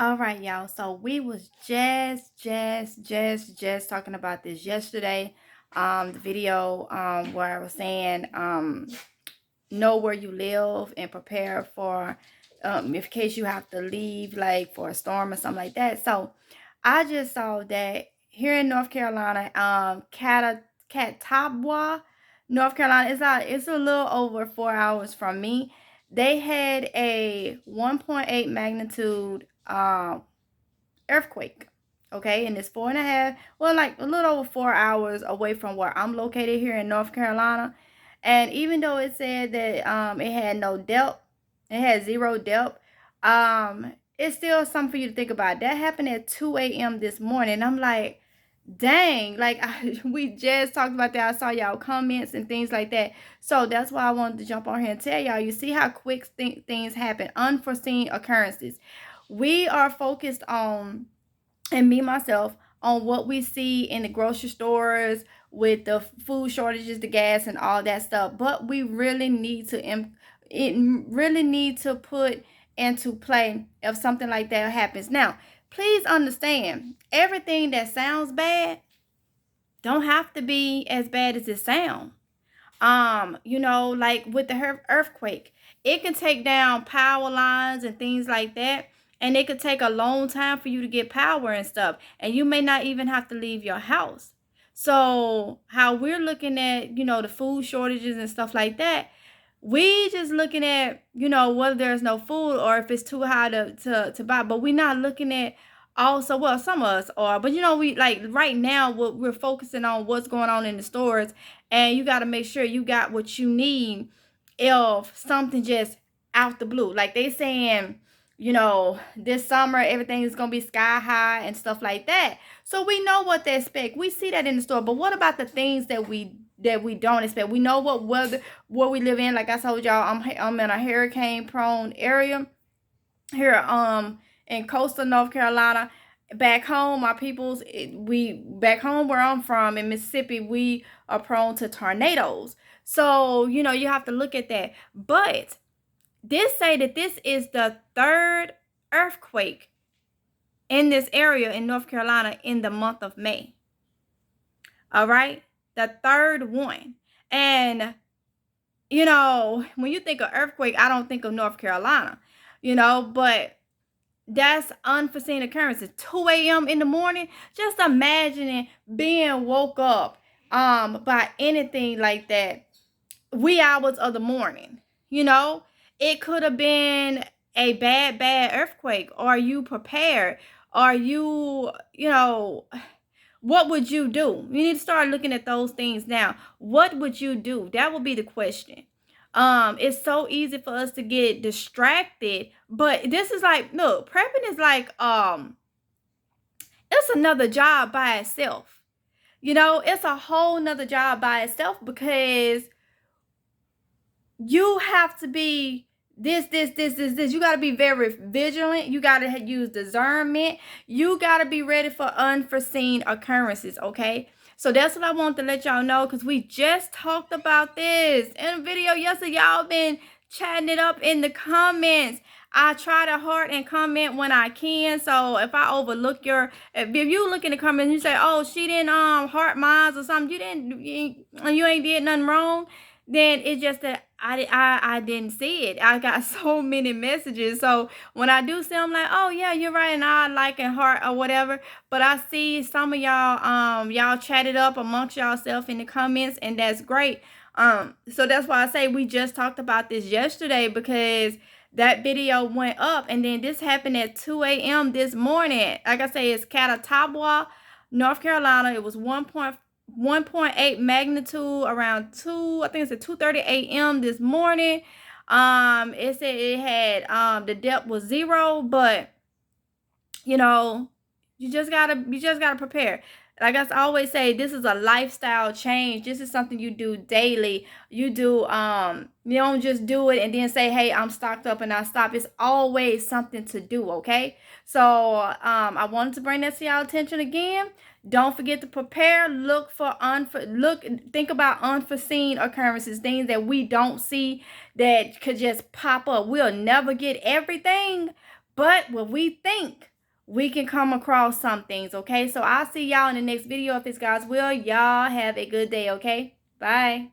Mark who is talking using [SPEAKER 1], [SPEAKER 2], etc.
[SPEAKER 1] All right, y'all. So we was just talking about this yesterday. The video where I was saying know where you live and prepare for if case you have to leave like for a storm or something like that. So I just saw that here in North Carolina, Catawba, North Carolina, it's a little over 4 hours from me. They had a 1.8 magnitude earthquake. Okay, and it's 4.5, well, like a little over 4 hours away from where I'm located here in North Carolina. And even though it said that it had no depth, it had zero depth, it's still something for you to think about. That happened at 2 a.m. this morning. I'm like, dang, like we just talked about that. I saw y'all comments and things like that. So that's why I wanted to jump on here and tell y'all, you see how quick things happen, unforeseen occurrences. We are focused on, and me myself, on what we see in the grocery stores with the food shortages, the gas and all that stuff, but we really need to put into play if something like that happens. Now please understand, everything that sounds bad don't have to be as bad as it sounds. Like with the earthquake, it can take down power lines and things like that, and it could take a long time for you to get power and stuff, and you may not even have to leave your house. So how we're looking at, the food shortages and stuff like that, we just looking at, whether there's no food or if it's too high to buy, but we're not looking at also, well, some of us are, but we like right now what we're focusing on what's going on in the stores, and you got to make sure you got what you need if something just out the blue, like they saying, this summer everything is gonna be sky high and stuff like that. So we know what to expect. We see that in the store. But what about the things that we don't expect? We know what weather where we live in. Like I told y'all, I'm in a hurricane prone area here in coastal North Carolina. Back home, my peoples, we back home where I'm from in Mississippi, we are prone to tornadoes. So you have to look at that. But this say that this is the third earthquake in this area in North Carolina in the month of May. All right, the third one. And when you think of earthquake, I don't think of North Carolina, but that's unforeseen occurrences. 2 a.m. in the morning. Just imagining being woke up by anything like that. Wee hours of the morning. It could have been a bad earthquake. Are you prepared? Are you, what would you do? You need to start looking at those things now. What would you do? That would be the question. It's so easy for us to get distracted, but this is like, look, prepping is like it's another job by itself. It's a whole nother job by itself, because you have to be this. You got to be very vigilant. You got to use discernment. You got to be ready for unforeseen occurrences, okay? So that's what I want to let y'all know, because we just talked about this in a video yesterday. Y'all been chatting it up in the comments. I try to heart and comment when I can. So if I overlook if you look in the comments and you say, oh, she didn't heart mine or something, you ain't did nothing wrong, then it's just that I didn't see it. I got so many messages. So when I do see them, like, oh yeah, you're right, and I like and heart or whatever. But I see some of y'all chatted up amongst yourself in the comments, and that's great. So that's why I say we just talked about this yesterday, because that video went up, and then this happened at 2 a.m. this morning. Like I say, it's Catawba, North Carolina. It was 1.8 magnitude around 2, I think it's at 2:30 a.m. this morning. It said it had the depth was 0, but you just gotta prepare. Like I always say, this is a lifestyle change. This is something you do daily. You don't just do it and then say, hey, I'm stocked up and I stop. It's always something to do, okay? So I wanted to bring that to y'all attention again. Don't forget to prepare. Think about unforeseen occurrences, things that we don't see that could just pop up. We'll never get everything, But when we think, we can come across some things, okay? So I'll see y'all in the next video if it's God's will. Y'all have a good day, okay? Bye.